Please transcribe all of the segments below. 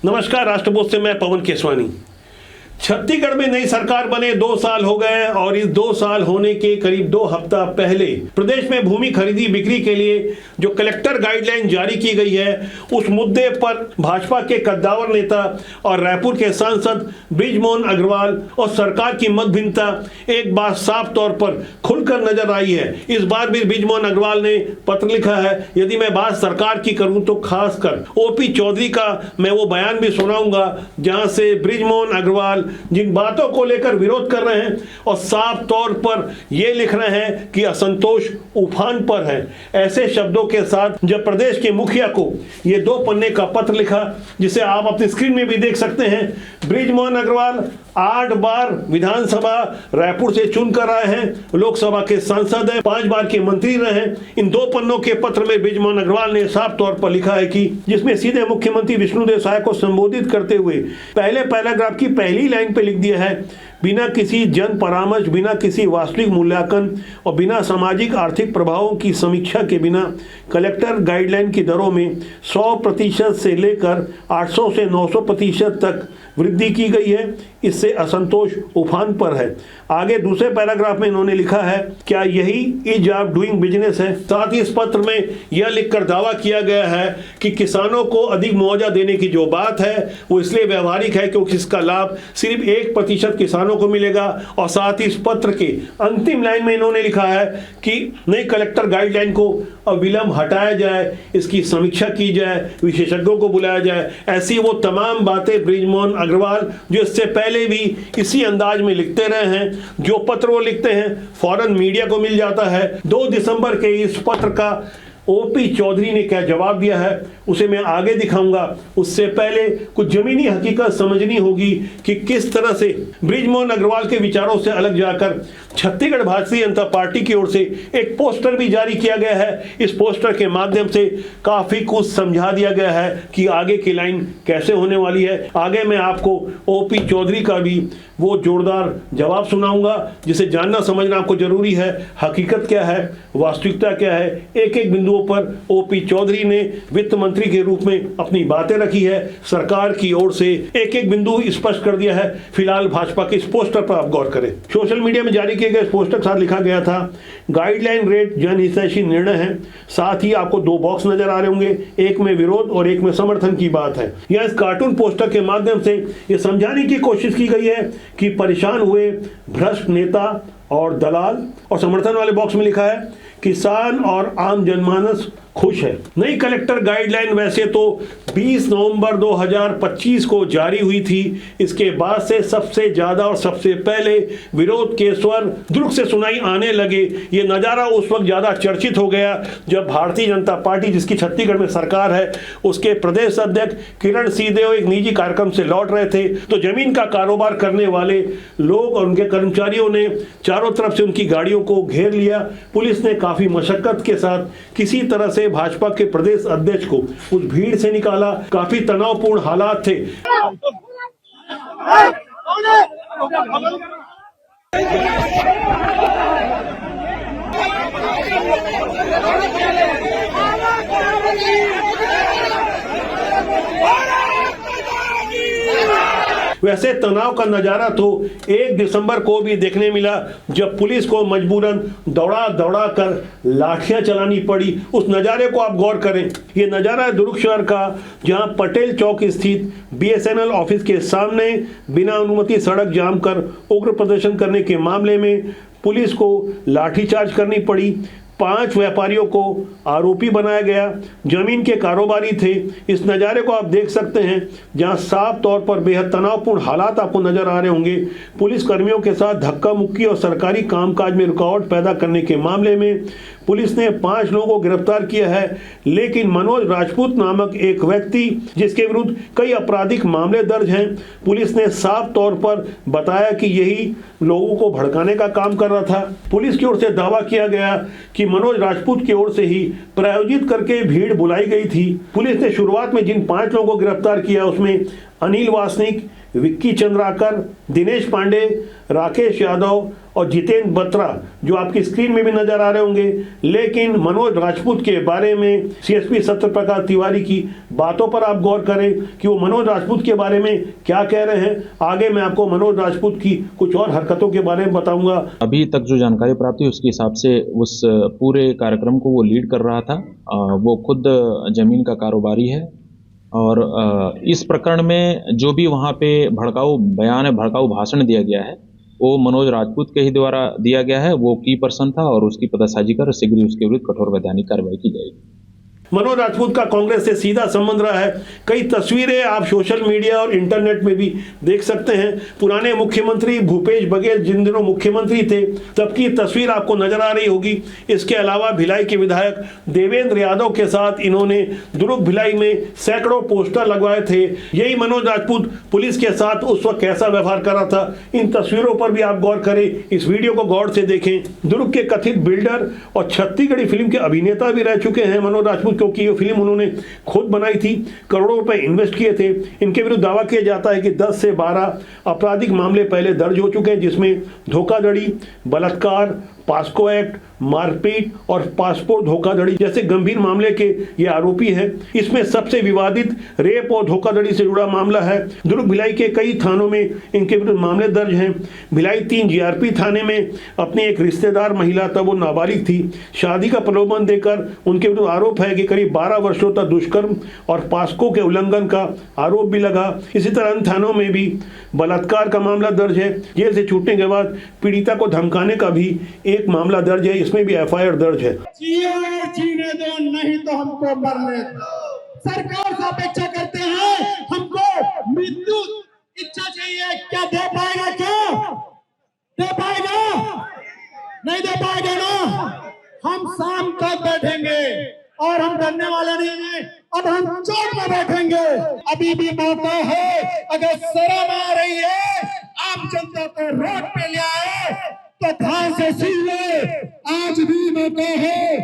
नमस्कार, राष्ट्रपोस्ट से मैं पवन केसवानी। छत्तीसगढ़ में नई सरकार बने 2 साल हो गए और इस 2 साल होने के करीब 2 हफ्ता पहले प्रदेश में भूमि खरीदी बिक्री के लिए जो कलेक्टर गाइडलाइन जारी की गई है, उस मुद्दे पर भाजपा के कद्दावर नेता और रायपुर के सांसद बृजमोहन अग्रवाल और सरकार की मतभिन्नता एक बार साफ तौर पर खुलकर नजर आई है। इस बार भी बृजमोहन अग्रवाल ने पत्र लिखा है। यदि मैं बात सरकार की करूं तो खासकर ओपी चौधरी का मैं वो बयान भी सुनाऊंगा जहां से बृजमोहन अग्रवाल जिन बातों को लेकर विरोध कर रहे हैं और साफ तौर पर यह लिख रहे हैं कि असंतोष उफान पर है। ऐसे शब्दों के साथ जब प्रदेश के मुखिया को यह 2 पन्ने का पत्र लिखा, जिसे आप अपनी स्क्रीन में भी देख सकते हैं। बृजमोहन अग्रवाल 8 बार विधानसभा रायपुर से चुनकर आए हैं, लोकसभा के सांसद हैं, 5 बार के मंत्री रहे हैं। इन 2 पन्नों के पत्र में बृजमोहन अग्रवाल ने साफ तौर पर लिखा है कि जिसमें सीधे मुख्यमंत्री विष्णुदेव साय को संबोधित करते हुए पहले पैराग्राफ की पहली लाइन पे लिख दिया है, बिना किसी जन परामर्श, बिना किसी वास्तविक मूल्यांकन और बिना सामाजिक आर्थिक प्रभावों की समीक्षा के बिना कलेक्टर गाइडलाइन की दरों में 100% से लेकर 800 से 900% तक वृद्धि की गई है। इससे असंतोष उफान पर है। आगे दूसरे पैराग्राफ में इन्होंने लिखा है, क्या यही ईज ऑफ डूइंग बिजनेस है। साथ ही इस पत्र में यह लिखकर दावा किया गया है कि किसानों को अधिक मुआवजा देने की जो बात है वो इसलिए व्यवहारिक है क्योंकि इसका लाभ सिर्फ 1% किसानों को मिलेगा। और साथ ही इस पत्र के अंतिम लाइन में इन्होंने लिखा है कि नई कलेक्टर गाइडलाइन को अविलंब हटाया जाए, इसकी समीक्षा की जाए, विशेषज्ञों को बुलाया जाए। ऐसी वो तमाम बातें बृजमोहन अग्रवाल जो इससे पहले भी इसी अंदाज में लिखते रहे हैं। जो पत्र वो लिखते हैं फौरन मीडिया को मिल जाता है। 2 दिसंबर के इस पत्र का ओपी चौधरी ने क्या जवाब दिया है उसे मैं आगे दिखाऊंगा। उससे पहले कुछ जमीनी हकीकत समझनी होगी कि किस तरह से बृजमोहन अग्रवाल के विचारों से अलग जाकर छत्तीसगढ़ भारतीय जनता पार्टी की ओर से एक पोस्टर भी जारी किया गया है। इस पोस्टर के माध्यम से काफी कुछ समझा दिया गया है कि आगे की लाइन कैसे होने वाली है। आगे मैं आपको ओपी चौधरी का भी वो जोरदार जवाब सुनाऊंगा जिसे जानना समझना आपको जरूरी है। हकीकत क्या है, वास्तविकता क्या है, एक एक बिंदुओं पर ओपी चौधरी ने वित्त मंत्री के रूप में अपनी बातें रखी है। सरकार की ओर से एक एक बिंदु स्पष्ट कर दिया है। फिलहाल भाजपा के इस पोस्टर पर आप गौर करें। सोशल मीडिया में जारी किए गए पोस्टर के साथ लिखा गया था, गाइडलाइन रेट जनहितैषी निर्णय है। साथ ही आपको 2 बॉक्स नजर आ रहे होंगे, एक में विरोध और एक में समर्थन की बात है। यह इस कार्टून पोस्टर के माध्यम से यह समझाने की कोशिश की गई है कि परेशान हुए भ्रष्ट नेता और दलाल, और समर्थन वाले बॉक्स में लिखा है किसान और आम जनमानस खुश है। नई कलेक्टर गाइडलाइन वैसे तो 20 नवंबर 2025 को जारी हुई थी। इसके बाद से सबसे ज्यादा और सबसे पहले विरोध के स्वर दुर्ग से सुनाई आने लगे। ये नजारा उस वक्त ज्यादा चर्चित हो गया जब भारतीय जनता पार्टी, जिसकी छत्तीसगढ़ में सरकार है, उसके प्रदेश अध्यक्ष किरण सिंहदेव एक निजी कार्यक्रम से लौट रहे थे तो जमीन का कारोबार करने वाले लोग और उनके कर्मचारियों ने चारों तरफ से उनकी गाड़ियों को घेर लिया। पुलिस ने काफी मशक्कत के साथ किसी तरह से भाजपा के प्रदेश अध्यक्ष को उस भीड़ से निकाला। काफी तनावपूर्ण हालात थे। वैसे तनाव का नजारा तो 1 दिसंबर को भी देखने मिला जब पुलिस को मजबूरन दौड़ा दौड़ा कर लाठियां चलानी पड़ी। उस नज़ारे को आप गौर करें। ये नज़ारा है दुर्ग शहर का, जहां पटेल चौक स्थित BSNL ऑफिस के सामने बिना अनुमति सड़क जाम कर उग्र प्रदर्शन करने के मामले में पुलिस को लाठीचार्ज करनी पड़ी। 5 व्यापारियों को आरोपी बनाया गया, जमीन के कारोबारी थे। इस नज़ारे को आप देख सकते हैं जहां साफ तौर पर बेहद तनावपूर्ण हालात आपको नजर आ रहे होंगे। पुलिस कर्मियों के साथ धक्का मुक्की और सरकारी कामकाज में रुकावट पैदा करने के मामले में पुलिस ने 5 लोगों को गिरफ्तार किया है, लेकिन मनोज राजपूत नामक एक व्यक्ति जिसके विरुद्ध कई आपराधिक मामले दर्ज हैं, पुलिस ने साफ तौर पर बताया कि यही लोगों को भड़काने का काम कर रहा था। पुलिस की ओर से दावा किया गया कि मनोज राजपूत की ओर से ही प्रायोजित करके भीड़ बुलाई गई थी। पुलिस ने शुरुआत में जिन 5 लोगों को गिरफ्तार किया उसमें अनिल वासनिक, विक्की चंद्राकर, दिनेश पांडे, राकेश यादव और जितेंद्र बत्रा जो आपकी स्क्रीन में भी नजर आ रहे होंगे। लेकिन मनोज राजपूत के बारे में सीएसपी सत्यप्रकाश तिवारी की बातों पर आप गौर करें कि वो मनोज राजपूत के बारे में क्या कह रहे हैं। आगे मैं आपको मनोज राजपूत की कुछ और हरकतों के बारे में बताऊंगा। अभी तक जो जानकारी प्राप्त हुई उसके हिसाब से उस पूरे कार्यक्रम को वो लीड कर रहा था। वो खुद जमीन का कारोबारी है और इस प्रकरण में जो भी वहाँ पे भड़काऊ बयान है, भड़काऊ भाषण दिया गया है, वो मनोज राजपूत के ही द्वारा दिया गया है। वो की पर्सन था और उसकी पतासाजी कर शीघ्र ही उसके विरुद्ध कठोर वैधानिक कार्रवाई की जाएगी। मनोज राजपूत का कांग्रेस से सीधा संबंध रहा है। कई तस्वीरें आप सोशल मीडिया और इंटरनेट में भी देख सकते हैं। पुराने मुख्यमंत्री भूपेश बघेल जिन दिनों मुख्यमंत्री थे तब की तस्वीर आपको नजर आ रही होगी। इसके अलावा भिलाई के विधायक देवेंद्र यादव के साथ इन्होंने दुर्ग भिलाई में सैकड़ों पोस्टर लगवाए थे। यही मनोज राजपूत पुलिस के साथ उस वक्त कैसा व्यवहार कर रहा था, इन तस्वीरों पर भी आप गौर करें, इस वीडियो को गौर से देखें। दुर्ग के कथित बिल्डर और छत्तीसगढ़ी फिल्म के अभिनेता भी रह चुके हैं मनोज राजपूत, क्योंकि ये फिल्म उन्होंने खुद बनाई थी, करोड़ों रुपए इन्वेस्ट किए थे। इनके विरुद्ध दावा किया जाता है कि 10 से 12 आपराधिक मामले पहले दर्ज हो चुके हैं, जिसमें धोखाधड़ी, बलात्कार, पास्को एक्ट, मारपीट और पासपोर्ट धोखाधड़ी जैसे गंभीर मामले के ये आरोपी हैं। इसमें सबसे विवादित रेप और धोखाधड़ी से जुड़ा मामला है। दुर्ग भिलाई के कई थानों में इनके विरुद्ध मामले दर्ज हैं। भिलाई 3 जीआरपी थाने में अपनी एक रिश्तेदार महिला, तब वो नाबालिग थी, शादी का प्रलोभन देकर उनके विरुद्ध आरोप है कि करीब 12 वर्षों तक दुष्कर्म और पास्को के उल्लंघन का आरोप भी लगा। इसी तरह अन्य थानों में भी बलात्कार का मामला दर्ज है। जेल से छूटने के बाद पीड़िता को धमकाने का भी एक मामला दर्ज है, इसमें भी एफआईआर दर्ज है। जीने दो, नहीं तो हमको मरने दो। सरकार से अपेक्षा करते हैं, हमको मृत्यु इच्छा चाहिए। क्या दे पाएगा? क्या दे पाएगा? नहीं दे पाएगा ना। हम शाम तक बैठेंगे और हम डरने वाले नहीं हैं। अब हम चौक में बैठेंगे। अभी भी मौका है, अगर शर्म आ रही है आम जनता को रोड पे ले आए तो ध्यान से सुन ले, आज भी मौका है।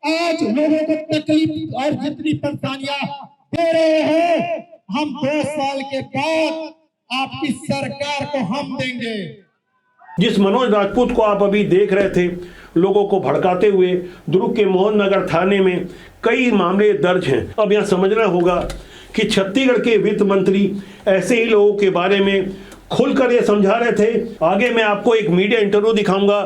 आज लोगों को तकलीफ और जितनी परेशानियां दे रहे हैं, हम 2 साल के बाद आपकी सरकार को हम देंगे। जिस मनोज राजपूत को आप अभी देख रहे थे लोगों को भड़काते हुए, दुर्ग के मोहन नगर थाने में कई मामले दर्ज हैं। अब यहाँ समझना होगा कि छत्तीसगढ़ के वित्त मंत्री ऐसे ही लोगों के बारे में खुलकर ये समझा रहे थे। आगे मैं आपको एक मीडिया इंटरव्यू दिखाऊंगा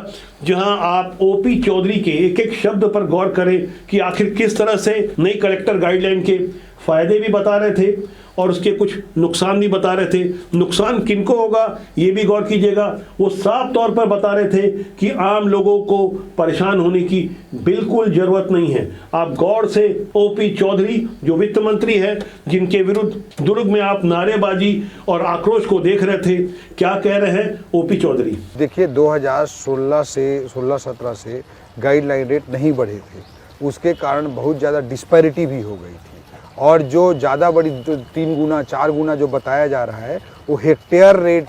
जहां आप ओपी चौधरी के एक एक शब्द पर गौर करें कि आखिर किस तरह से नई कलेक्टर गाइडलाइन के फायदे भी बता रहे थे और उसके कुछ नुकसान भी बता रहे थे। नुकसान किनको होगा ये भी गौर कीजिएगा। वो साफ तौर पर बता रहे थे कि आम लोगों को परेशान होने की बिल्कुल जरूरत नहीं है। आप गौर से ओपी चौधरी जो वित्त मंत्री है, जिनके विरुद्ध दुर्ग में आप नारेबाजी और आक्रोश को देख रहे थे, क्या कह रहे हैं ओपी चौधरी। देखिए 2016 से 16-17 से गाइडलाइन रेट नहीं बढ़े थे, उसके कारण बहुत ज़्यादा डिस्पैरिटी भी हो गई थी। और जो ज़्यादा बड़ी 3 गुना 4 गुना जो बताया जा रहा है, वो हेक्टेयर रेट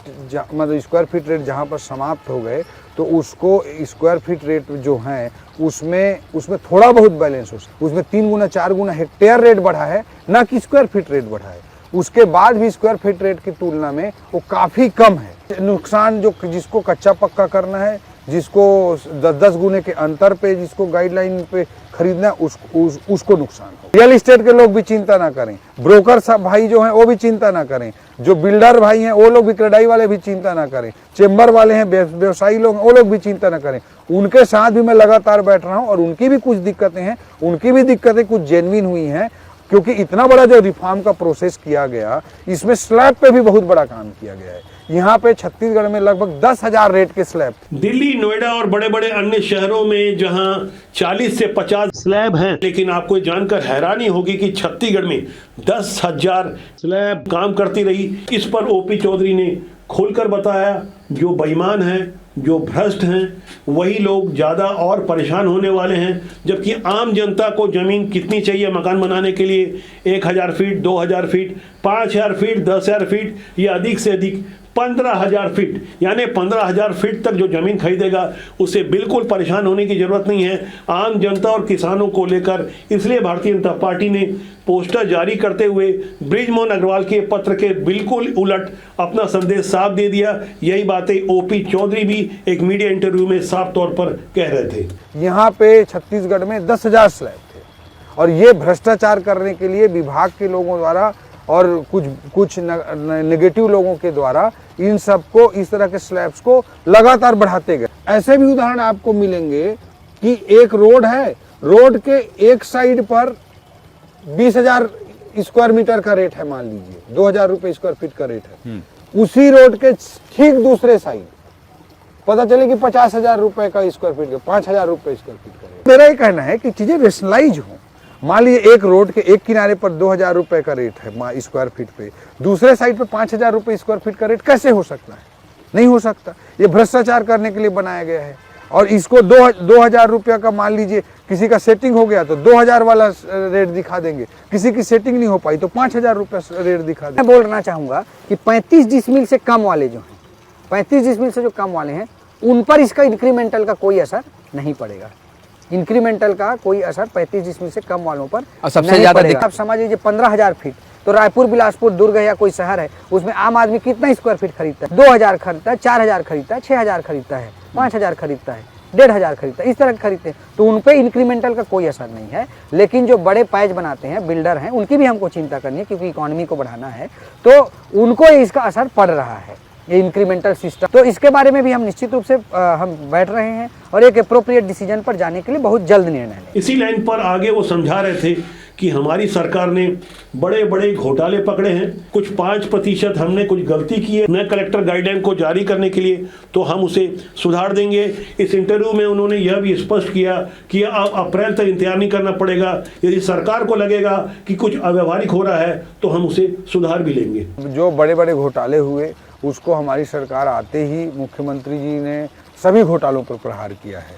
मतलब स्क्वायर फीट रेट जहाँ पर समाप्त हो गए, तो उसको स्क्वायर फीट रेट जो हैं उसमें थोड़ा बहुत बैलेंस हो सकता। उसमें 3 गुना 4 गुना हेक्टेयर रेट बढ़ा है, ना कि स्क्वायर फीट रेट बढ़ा है। उसके बाद भी स्क्वायर फीट रेट की तुलना में वो काफ़ी कम है। नुकसान जो जिसको कच्चा पक्का करना है, जिसको 10-10 गुने के अंतर पे जिसको गाइडलाइन पे खरीदना है, उसको नुकसान हो। रियल एस्टेट के लोग भी चिंता ना करें, ब्रोकर साहब भाई जो हैं वो भी चिंता ना करें, जो बिल्डर भाई हैं वो लोग भी, क्रेडाई वाले भी चिंता ना करें, चेंबर वाले हैं, व्यवसायी लोग वो लोग भी चिंता ना करें। उनके साथ भी मैं लगातार बैठ रहा हूँ और उनकी भी कुछ दिक्कतें हैं, उनकी भी दिक्कतें कुछ जेन्युइन हुई हैं, क्योंकि इतना बड़ा जो रिफॉर्म का प्रोसेस किया गया, इसमें स्लैब पे भी बहुत बड़ा काम किया गया है। यहाँ पे छत्तीसगढ़ में लगभग 10,000 रेट के स्लैब। दिल्ली, नोएडा और बड़े बड़े अन्य शहरों में जहां 40 से 50 स्लैब हैं, लेकिन आपको जानकर हैरानी होगी कि छत्तीसगढ़ में 10,000 स्लैब काम करती रही। इस पर ओपी चौधरी ने खोलकर बताया, जो बेईमान हैं, जो भ्रष्ट हैं, वही लोग ज़्यादा और परेशान होने वाले हैं, जबकि आम जनता को ज़मीन कितनी चाहिए मकान बनाने के लिए? 1,000 फीट, 2,000 फीट, 5,000 फीट, 10,000 फीट या अधिक से अधिक 15,000 फीट, यानी 15,000 फीट तक जो जमीन खरीदेगा उसे बिल्कुल परेशान होने की जरूरत नहीं है आम जनता और किसानों को लेकर। इसलिए भारतीय जनता पार्टी ने पोस्टर जारी करते हुए बृजमोहन अग्रवाल के पत्र के बिल्कुल उलट अपना संदेश साफ दे दिया। यही बातें ओपी चौधरी भी एक मीडिया इंटरव्यू में साफ तौर पर कह रहे थे। यहाँ पे छत्तीसगढ़ में 10,000 स्लैब थे और ये भ्रष्टाचार करने के लिए विभाग के लोगों द्वारा और कुछ नेगेटिव लोगों के द्वारा इन सबको, इस तरह के स्लैब्स को लगातार बढ़ाते गए। ऐसे भी उदाहरण आपको मिलेंगे कि एक रोड है, रोड के एक साइड पर 20,000 स्क्वायर मीटर का रेट है, मान लीजिए 2,000 रुपये स्क्वायर फीट का रेट है। उसी रोड के ठीक दूसरे साइड पता चले कि 50,000 रुपए का स्क्वायर फीट, 5,000 रुपए स्क्वायर फीट का रेट। मेरा ये कहना है कि चीजें रेशनलाइज हो। मान लीजिए एक रोड के एक किनारे पर 2,000 रुपए का रेट है स्क्वायर फीट पे, दूसरे साइड पे 5,000 रुपए स्क्वायर फीट का रेट कैसे हो सकता है? नहीं हो सकता। ये भ्रष्टाचार करने के लिए बनाया गया है। और इसको 2,000 रुपया का मान लीजिए किसी का सेटिंग हो गया तो 2,000 वाला रेट दिखा देंगे, किसी की सेटिंग नहीं हो पाई तो 5,000 रुपया रेट दिखा देंगे। मैं बोलना चाहूंगा कि 35 डिसमिल से कम वाले जो हैं, 35 डिसमिल से जो कम वाले हैं, उन पर इसका इंक्रीमेंटल का कोई असर नहीं पड़ेगा। इंक्रीमेंटल का कोई असर 35 डिसमिल से कम वालों पर सबसे ज्यादा आप समझ लीजिए 15,000 फीट, तो रायपुर, बिलासपुर, दुर्ग या कोई शहर है, उसमें आम आदमी कितना स्क्वायर फीट खरीदता है? 2,000 खरीदता है, 4,000 खरीदता है, 6,000 खरीदता है, 5,000 खरीदता है, 1,500 खरीदता है, इस तरह खरीदते हैं। तो उन पे इंक्रीमेंटल का कोई असर नहीं है। लेकिन जो बड़े पैच बनाते हैं, बिल्डर हैं, उनकी भी हमको चिंता करनी है, क्योंकि इकोनॉमी को बढ़ाना है, तो उनको इसका असर पड़ रहा है, ये इंक्रीमेंटल सिस्टम। तो इसके बारे में भी हम निश्चित रूप से हम बैठ रहे हैं और एक एप्रोप्रिएट डिसीजन पर जाने के लिए बहुत जल्द निर्णय लेंगे। इसी लाइन पर आगे वो समझा रहे थे कि हमारी सरकार ने बड़े बड़े घोटाले पकड़े हैं, कुछ 5% हमने कुछ गलती की है नए कलेक्टर गाइडलाइन को जारी करने के लिए, तो हम उसे सुधार देंगे। इस इंटरव्यू में उन्होंने यह भी स्पष्ट किया कि अब अप्रैल तक इंतजार नहीं करना पड़ेगा, यदि सरकार को लगेगा कि कुछ अव्यवहारिक हो रहा है तो हम उसे सुधार भी लेंगे। जो बड़े बड़े घोटाले हुए उसको हमारी सरकार आते ही मुख्यमंत्री जी ने सभी घोटालों पर प्रहार किया है,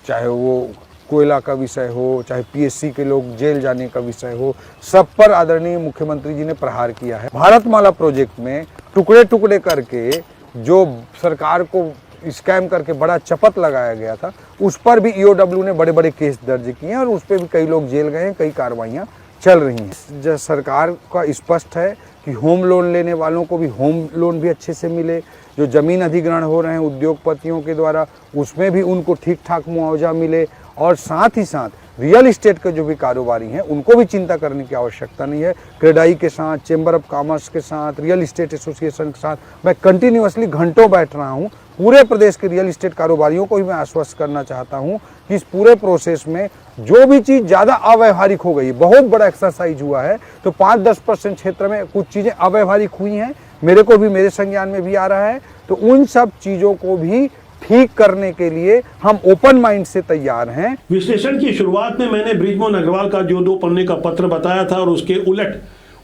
चाहे वो कोयला का विषय हो, चाहे पीएससी के लोग जेल जाने का विषय हो, सब पर आदरणीय मुख्यमंत्री जी ने प्रहार किया है। भारतमाला प्रोजेक्ट में टुकड़े टुकड़े करके जो सरकार को स्कैम करके बड़ा चपत लगाया गया था, उस पर भी ईओडब्ल्यू ने बड़े बड़े केस दर्ज किए हैं और उस पर भी कई लोग जेल गए हैं, कई कार्रवाइयाँ चल रही हैं। सरकार का स्पष्ट है कि होम लोन लेने वालों को भी होम लोन भी अच्छे से मिले, जो ज़मीन अधिग्रहण हो रहे हैं उद्योगपतियों के द्वारा उसमें भी उनको ठीक ठाक मुआवजा मिले, और साथ ही साथ रियल इस्टेट के जो भी कारोबारी हैं उनको भी चिंता करने की आवश्यकता नहीं है। क्रेडाई के साथ, चेंबर ऑफ कॉमर्स के साथ, रियल इस्टेट एसोसिएशन के साथ मैं कंटिन्यूअसली घंटों बैठ रहा हूं। पूरे प्रदेश के रियल इस्टेट कारोबारियों को भी मैं आश्वस्त करना चाहता हूं कि इस पूरे प्रोसेस में जो भी चीज़ ज़्यादा अव्यवहारिक हो गई, बहुत बड़ा एक्सरसाइज हुआ है, तो 5-10% क्षेत्र में कुछ चीज़ें अव्यवहारिक हुई हैं, मेरे को भी, मेरे संज्ञान में भी आ रहा है, तो उन सब चीज़ों को भी ठीक करने के लिए हम ओपन माइंड से तैयार हैं। विश्लेषण की शुरुआत में मैंने बृजमोहन अग्रवाल का जो 2 पन्ने का पत्र बताया था और उसके उलट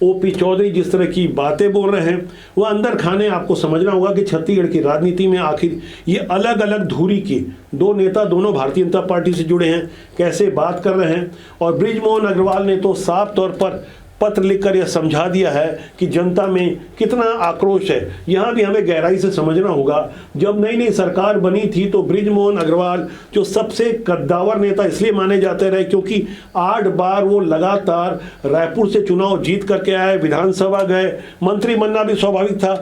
ओपी चौधरी जिस तरह की बातें बोल रहे हैं, वह अंदर खाने आपको समझना होगा कि छत्तीसगढ़ की राजनीति में आखिर ये अलग अलग धुरी के 2 नेता, दोनों भारतीय जनता पार्टी से जुड़े हैं, कैसे बात कर रहे हैं। और बृजमोहन अग्रवाल ने तो साफ तौर पर पत्र लिखकर यह समझा दिया है कि जनता में कितना आक्रोश है। यहाँ भी हमें गहराई से समझना होगा, जब नई नई सरकार बनी थी तो बृजमोहन अग्रवाल जो सबसे कद्दावर नेता इसलिए माने जाते रहे क्योंकि 8 बार वो लगातार रायपुर से चुनाव जीत करके आए, विधानसभा गए, मंत्री बनना भी स्वाभाविक था,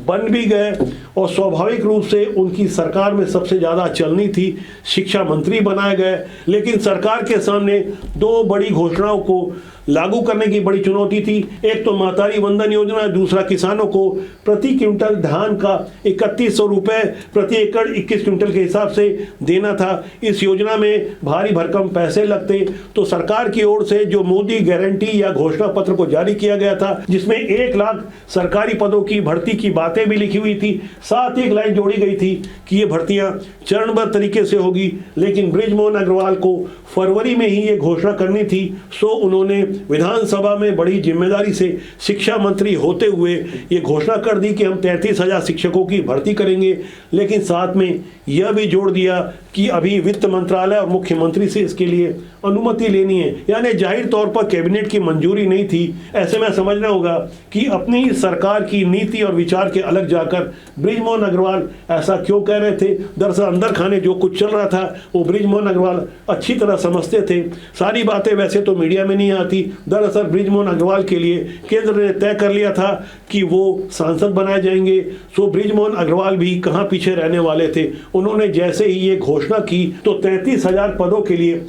बन भी गए, और स्वाभाविक रूप से उनकी सरकार में सबसे ज़्यादा चलनी थी, शिक्षा मंत्री बनाए गए। लेकिन सरकार के सामने 2 बड़ी घोषणाओं को लागू करने की बड़ी चुनौती थी। एक तो महतारी वंदन योजना, दूसरा किसानों को प्रति क्विंटल धान का 3100 रुपये प्रति एकड़ 21 क्विंटल के हिसाब से देना था। इस योजना में भारी भरकम पैसे लगते, तो सरकार की ओर से जो मोदी गारंटी या घोषणा पत्र को जारी किया गया था, जिसमें 1 लाख सरकारी पदों की भर्ती की बातें भी लिखी हुई थी, साथ एक लाइन जोड़ी गई थी कि ये भर्तियां चरणबद्ध तरीके से होगी। लेकिन बृजमोहन अग्रवाल को फरवरी में ही ये घोषणा करनी थी, सो उन्होंने विधानसभा में बड़ी जिम्मेदारी से शिक्षा मंत्री होते हुए ये घोषणा कर दी कि हम 33,000 शिक्षकों की भर्ती करेंगे। लेकिन साथ में यह भी जोड़ दिया कि अभी वित्त मंत्रालय और मुख्यमंत्री से इसके लिए अनुमति लेनी है, यानी जाहिर तौर पर कैबिनेट की मंजूरी नहीं थी। ऐसे में समझना होगा कि अपनी सरकार की नीति और विचार पत्रकार के अलग जाकर बृजमोहन अग्रवाल ऐसा क्यों कह रहे थे। दरअसल अंदर खाने जो कुछ चल रहा था वो बृजमोहन अग्रवाल अच्छी तरह समझते थे। सारी बातें वैसे तो मीडिया में नहीं आती। दरअसल बृजमोहन अग्रवाल के लिए केंद्र ने तय कर लिया था कि वो सांसद बनाए जाएंगे। सो बृजमोहन अग्रवाल भी कहाँ पीछे रहने वाले थे। उन्होंने जैसे ही ये घोषणा की तो 33,000 पदों के लिए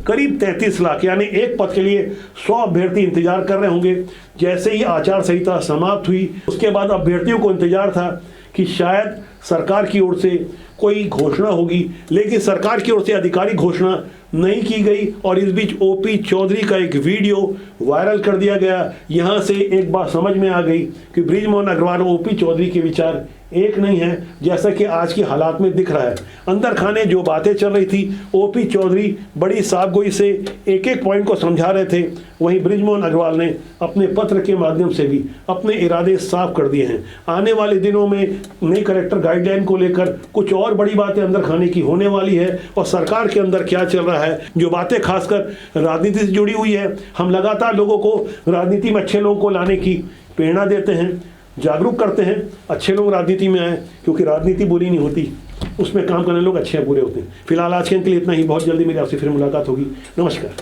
करीब 33 लाख यानी एक पद के लिए 100 अभ्यर्थी इंतजार कर रहे होंगे। जैसे ही आचार संहिता समाप्त हुई उसके बाद अभ्यर्थियों को इंतजार था कि शायद सरकार की ओर से कोई घोषणा होगी, लेकिन सरकार की ओर से आधिकारिक घोषणा नहीं की गई। और इस बीच ओपी चौधरी का एक वीडियो वायरल कर दिया गया। यहाँ से एक बात समझ में आ गई कि बृजमोहन अग्रवाल और ओपी चौधरी के विचार एक नहीं है, जैसा कि आज के हालात में दिख रहा है। अंदर खाने जो बातें चल रही थी, ओपी चौधरी बड़ी साफगोई से एक एक पॉइंट को समझा रहे थे, वहीं बृजमोहन अग्रवाल ने अपने पत्र के माध्यम से भी अपने इरादे साफ कर दिए हैं। आने वाले दिनों में नई कलेक्टर गाइडलाइन को लेकर कुछ और बड़ी बातें अंदर खाने की होने वाली है। और सरकार के अंदर क्या चल रहा है, जो बातें खासकर राजनीति से जुड़ी हुई है, हम लगातार लोगों को राजनीति में अच्छे लोगों को लाने की प्रेरणा देते हैं, जागरूक करते हैं। अच्छे लोग राजनीति में आए, क्योंकि राजनीति बुरी नहीं होती, उसमें काम करने लोग अच्छे बुरे होते हैं। फिलहाल आज के लिए इतना ही। बहुत जल्दी मेरी आपसे फिर मुलाकात होगी। नमस्कार।